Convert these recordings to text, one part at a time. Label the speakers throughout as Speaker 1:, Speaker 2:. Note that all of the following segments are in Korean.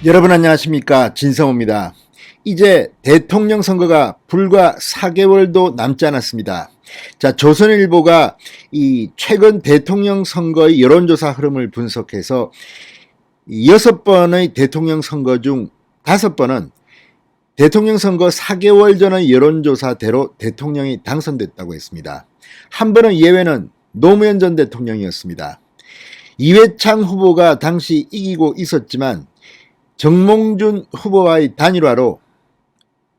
Speaker 1: 여러분 안녕하십니까, 진성호입니다. 이제 대통령 선거가 불과 4개월도 남지 않았습니다. 자, 조선일보가 이 최근 대통령 선거의 여론조사 흐름을 분석해서 6번의 대통령 선거 중 5번은 대통령 선거 4개월 전의 여론조사대로 대통령이 당선됐다고 했습니다. 한 번은 예외는 노무현 전 대통령이었습니다. 이회창 후보가 당시 이기고 있었지만 정몽준 후보와의 단일화로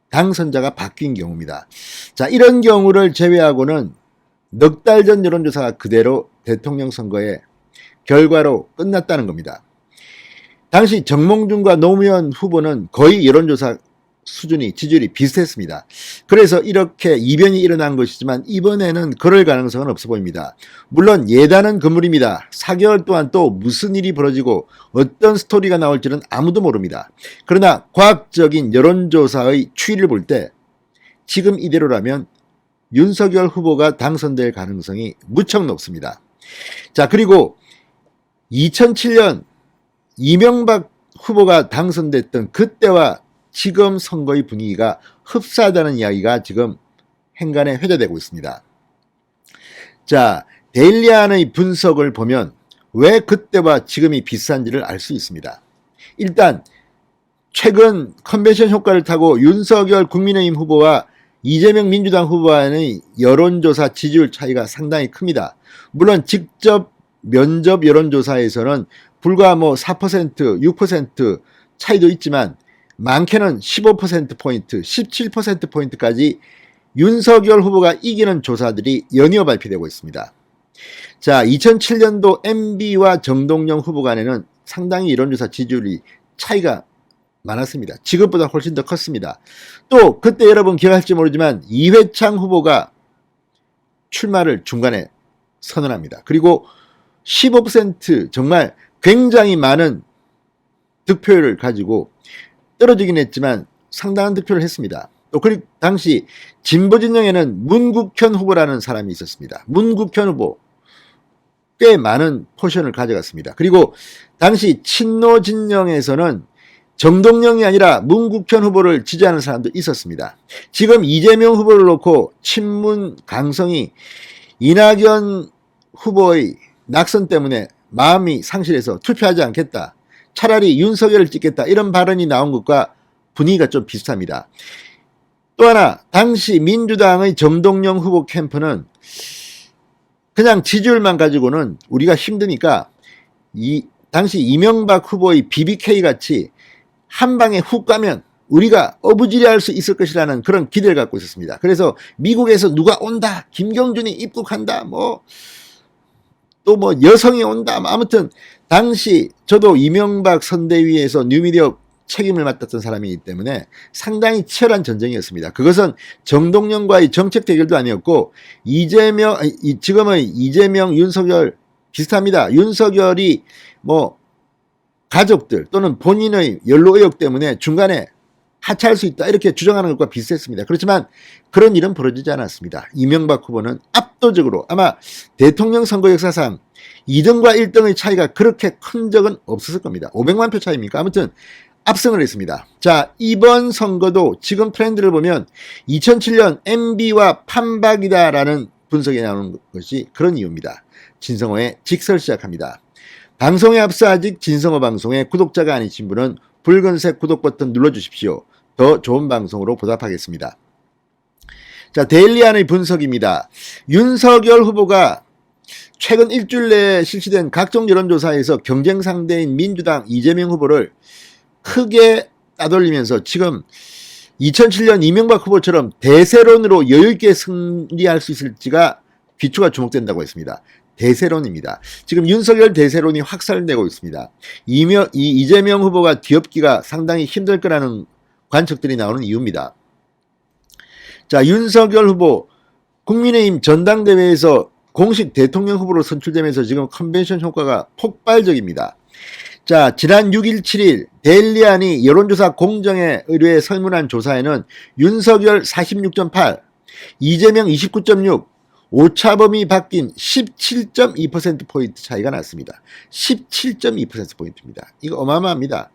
Speaker 1: 당선자가 바뀐 경우입니다. 자, 이런 경우를 제외하고는 넉 달 전 여론조사가 그대로 대통령 선거의 결과로 끝났다는 겁니다. 당시 정몽준과 노무현 후보는 거의 여론조사 수준이 지지율이 비슷했습니다. 그래서 이렇게 이변이 일어난 것이지만 이번에는 그럴 가능성은 없어 보입니다. 물론 예단은 금물입니다. 4개월 동안 또 무슨 일이 벌어지고 어떤 스토리가 나올지는 아무도 모릅니다. 그러나 과학적인 여론조사의 추이를 볼 때 지금 이대로라면 윤석열 후보가 당선될 가능성이 무척 높습니다. 자, 그리고 2007년 이명박 후보가 당선됐던 그때와 지금 선거의 분위기가 흡사하다는 이야기가 지금 행간에 회자되고 있습니다. 자, 데일리안의 분석을 보면 왜 그때와 지금이 비슷한지를 알 수 있습니다. 일단 최근 컨벤션 효과를 타고 윤석열 국민의힘 후보와 이재명 민주당 후보와의 여론조사 지지율 차이가 상당히 큽니다. 물론 직접 면접 여론조사에서는 불과 4%, 6% 차이도 있지만 많게는 15%포인트, 17%포인트까지 윤석열 후보가 이기는 조사들이 연이어 발표되고 있습니다. 자, 2007년도 MB와 정동영 후보 간에는 상당히 여론조사 지지율이 차이가 많았습니다. 지금보다 훨씬 더 컸습니다. 또 그때 여러분 기억할지 모르지만 이회창 후보가 출마를 중간에 선언합니다. 그리고 15% 정말 굉장히 많은 득표율을 가지고 떨어지긴 했지만 상당한 득표를 했습니다. 또 그리고 당시 진보진영에는 문국현 후보라는 사람이 있었습니다. 문국현 후보 꽤 많은 포션을 가져갔습니다. 그리고 당시 친노진영에서는 정동영이 아니라 문국현 후보를 지지하는 사람도 있었습니다. 지금 이재명 후보를 놓고 친문 강성이 이낙연 후보의 낙선 때문에 마음이 상실해서 투표하지 않겠다, 차라리 윤석열을 찍겠다, 이런 발언이 나온 것과 분위기가 좀 비슷합니다. 또 하나, 당시 민주당의 정동영 후보 캠프는 그냥 지지율만 가지고는 우리가 힘드니까 당시 이명박 후보의 BBK 같이 한 방에 훅 가면 우리가 어부지리할 수 있을 것이라는 그런 기대를 갖고 있었습니다. 그래서 미국에서 누가 온다, 김경준이 입국한다, 또 여성이 온다, 아무튼 당시 저도 이명박 선대위에서 뉴미디어 책임을 맡았던 사람이기 때문에 상당히 치열한 전쟁이었습니다. 그것은 정동영과의 정책 대결도 아니었고 지금의 이재명, 윤석열 비슷합니다. 윤석열이 가족들 또는 본인의 연로 의혹 때문에 중간에 하차할 수 있다, 이렇게 주장하는 것과 비슷했습니다. 그렇지만 그런 일은 벌어지지 않았습니다. 이명박 후보는 압도적으로 아마 대통령 선거 역사상 2등과 1등의 차이가 그렇게 큰 적은 없었을 겁니다. 500만 표 차이입니까? 아무튼 압승을 했습니다. 자, 이번 선거도 지금 트렌드를 보면 2007년 MB와 판박이다라는 분석이 나오는 것이 그런 이유입니다. 진성호의 직설 시작합니다. 방송에 앞서 아직 진성호 방송의 구독자가 아니신 분은 붉은색 구독 버튼 눌러주십시오. 더 좋은 방송으로 보답하겠습니다. 자, 데일리안의 분석입니다. 윤석열 후보가 최근 일주일 내에 실시된 각종 여론조사에서 경쟁 상대인 민주당 이재명 후보를 크게 따돌리면서 지금 2007년 이명박 후보처럼 대세론으로 여유있게 승리할 수 있을지가 귀추가 주목된다고 했습니다. 대세론입니다. 지금 윤석열 대세론이 확산되고 있습니다. 이재명 후보가 뒤엎기가 상당히 힘들 거라는 관측들이 나오는 이유입니다. 자, 윤석열 후보 국민의힘 전당대회에서 공식 대통령 후보로 선출되면서 지금 컨벤션 효과가 폭발적입니다. 자, 지난 6일, 7일 데일리안이 여론조사 공정에 의뢰해 설문한 조사에는 윤석열 46.8, 이재명 29.6, 오차범위 바뀐 17.2%포인트 차이가 났습니다. 17.2%포인트입니다. 이거 어마어마합니다.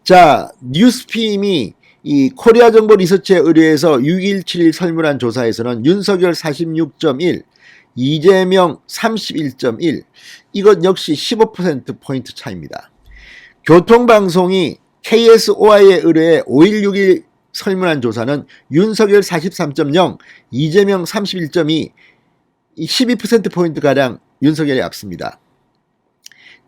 Speaker 1: 자, 뉴스핌이 이 코리아 정보 리서치에 의뢰해서 6171 설문한 조사에서는 윤석열 46.1, 이재명 31.1, 이것 역시 15%포인트 차이입니다. 교통방송이 KSOI에 의뢰해 5.16일 설문한 조사는 윤석열 43.0, 이재명 31.2, 12%포인트가량 윤석열이 앞섭니다.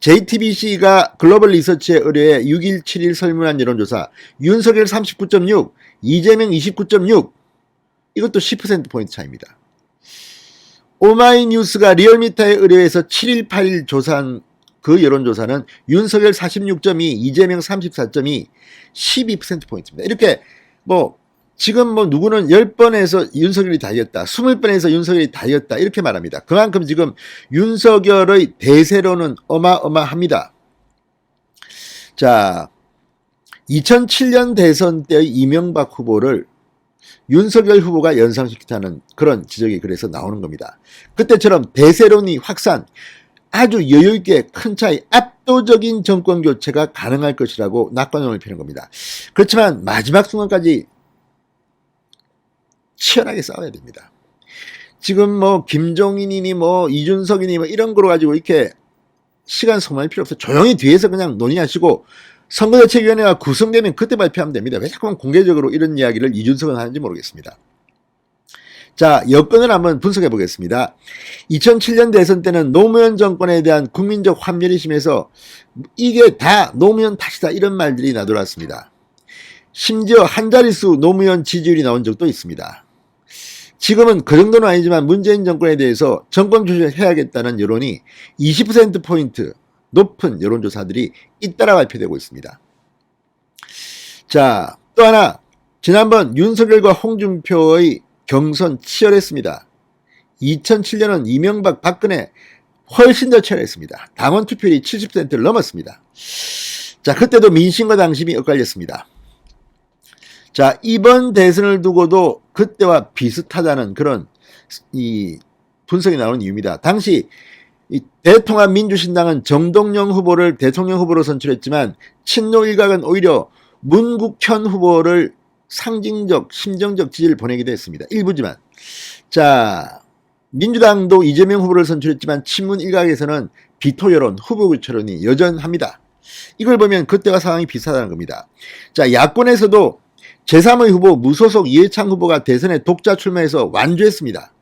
Speaker 1: JTBC가 글로벌 리서치에 의뢰해 6.171 설문한 여론조사 윤석열 39.6, 이재명 29.6, 이것도 10%포인트 차이입니다. 오마이뉴스가 리얼미터에 의뢰해서 7.181 조사한 그 여론조사는 윤석열 46.2, 이재명 34.2, 12%포인트입니다. 이렇게 지금 누구는 10번에서 윤석열이 다 이겼다, 20번에서 윤석열이 다 이겼다, 이렇게 말합니다. 그만큼 지금 윤석열의 대세로는 어마어마합니다. 자, 2007년 대선 때의 이명박 후보를 윤석열 후보가 연상시켰다는 그런 지적이 그래서 나오는 겁니다. 그때처럼 대세론이 확산, 아주 여유있게 큰 차이, 압도적인 정권 교체가 가능할 것이라고 낙관론을 피는 겁니다. 그렇지만 마지막 순간까지 치열하게 싸워야 됩니다. 지금 김종인이니 이준석이니 이런 거로 가지고 이렇게 시간 소모할 필요 없어요. 조용히 뒤에서 그냥 논의하시고 선거대책위원회가 구성되면 그때 발표하면 됩니다. 왜 자꾸만 공개적으로 이런 이야기를 이준석은 하는지 모르겠습니다. 자, 여건을 한번 분석해 보겠습니다. 2007년 대선 때는 노무현 정권에 대한 국민적 환멸이 심해서 이게 다 노무현 탓이다, 이런 말들이 나돌았습니다. 심지어 한 자릿수 노무현 지지율이 나온 적도 있습니다. 지금은 그 정도는 아니지만 문재인 정권에 대해서 정권 교체를 해야겠다는 여론이 20%포인트 높은 여론조사들이 잇따라 발표되고 있습니다. 자, 또 하나, 지난번 윤석열과 홍준표의 경선 치열했습니다. 2007년은 이명박, 박근혜 훨씬 더 치열했습니다. 당원 투표율이 70%를 넘었습니다. 자, 그때도 민심과 당심이 엇갈렸습니다. 자, 이번 대선을 두고도 그때와 비슷하다는 그런 분석이 나오는 이유입니다. 당시 대통합민주신당은 정동영 후보를 대통령 후보로 선출했지만 친노 일각은 오히려 문국현 후보를 상징적, 심정적 지지를 보내기도 했습니다. 일부지만. 자, 민주당도 이재명 후보를 선출했지만 친문 일각에서는 비토 여론, 후보 교체론이 여전합니다. 이걸 보면 그때와 상황이 비슷하다는 겁니다. 자, 야권에서도 제3의 후보 무소속 이해창 후보가 대선에 독자 출마해서 완주했습니다.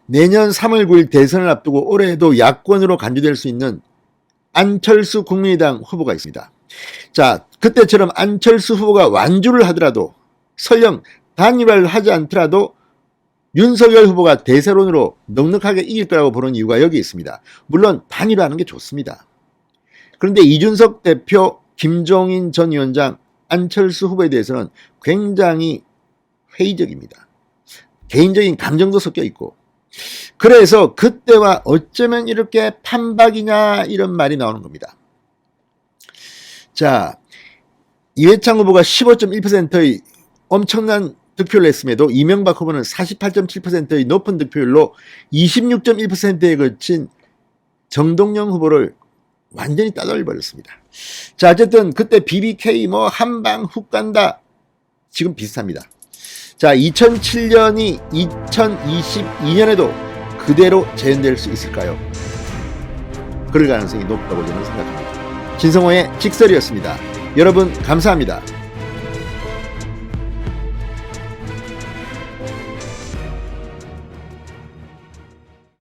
Speaker 1: 내년 3월 9일 대선을 앞두고 올해에도 야권으로 간주될 수 있는 안철수 국민의당 후보가 있습니다. 자, 그때처럼 안철수 후보가 완주를 하더라도 설령 단일화를 하지 않더라도 윤석열 후보가 대세론으로 넉넉하게 이길 거라고 보는 이유가 여기 있습니다. 물론 단일화하는 게 좋습니다. 그런데 이준석 대표, 김종인 전 위원장, 안철수 후보에 대해서는 굉장히 회의적입니다. 개인적인 감정도 섞여 있고, 그래서 그때와 어쩌면 이렇게 판박이냐, 이런 말이 나오는 겁니다. 자, 이해창 후보가 15.1%의 엄청난 득표를 했음에도 이명박 후보는 48.7%의 높은 득표율로 26.1%에 거친 정동영 후보를 완전히 따돌려 버렸습니다. 자, 어쨌든 그때 BBK 한방 훅 간다, 지금 비슷합니다. 자, 2007년이 2022년에도 그대로 재현될 수 있을까요? 그럴 가능성이 높다고 저는 생각합니다. 진성호의 직설이었습니다. 여러분 감사합니다.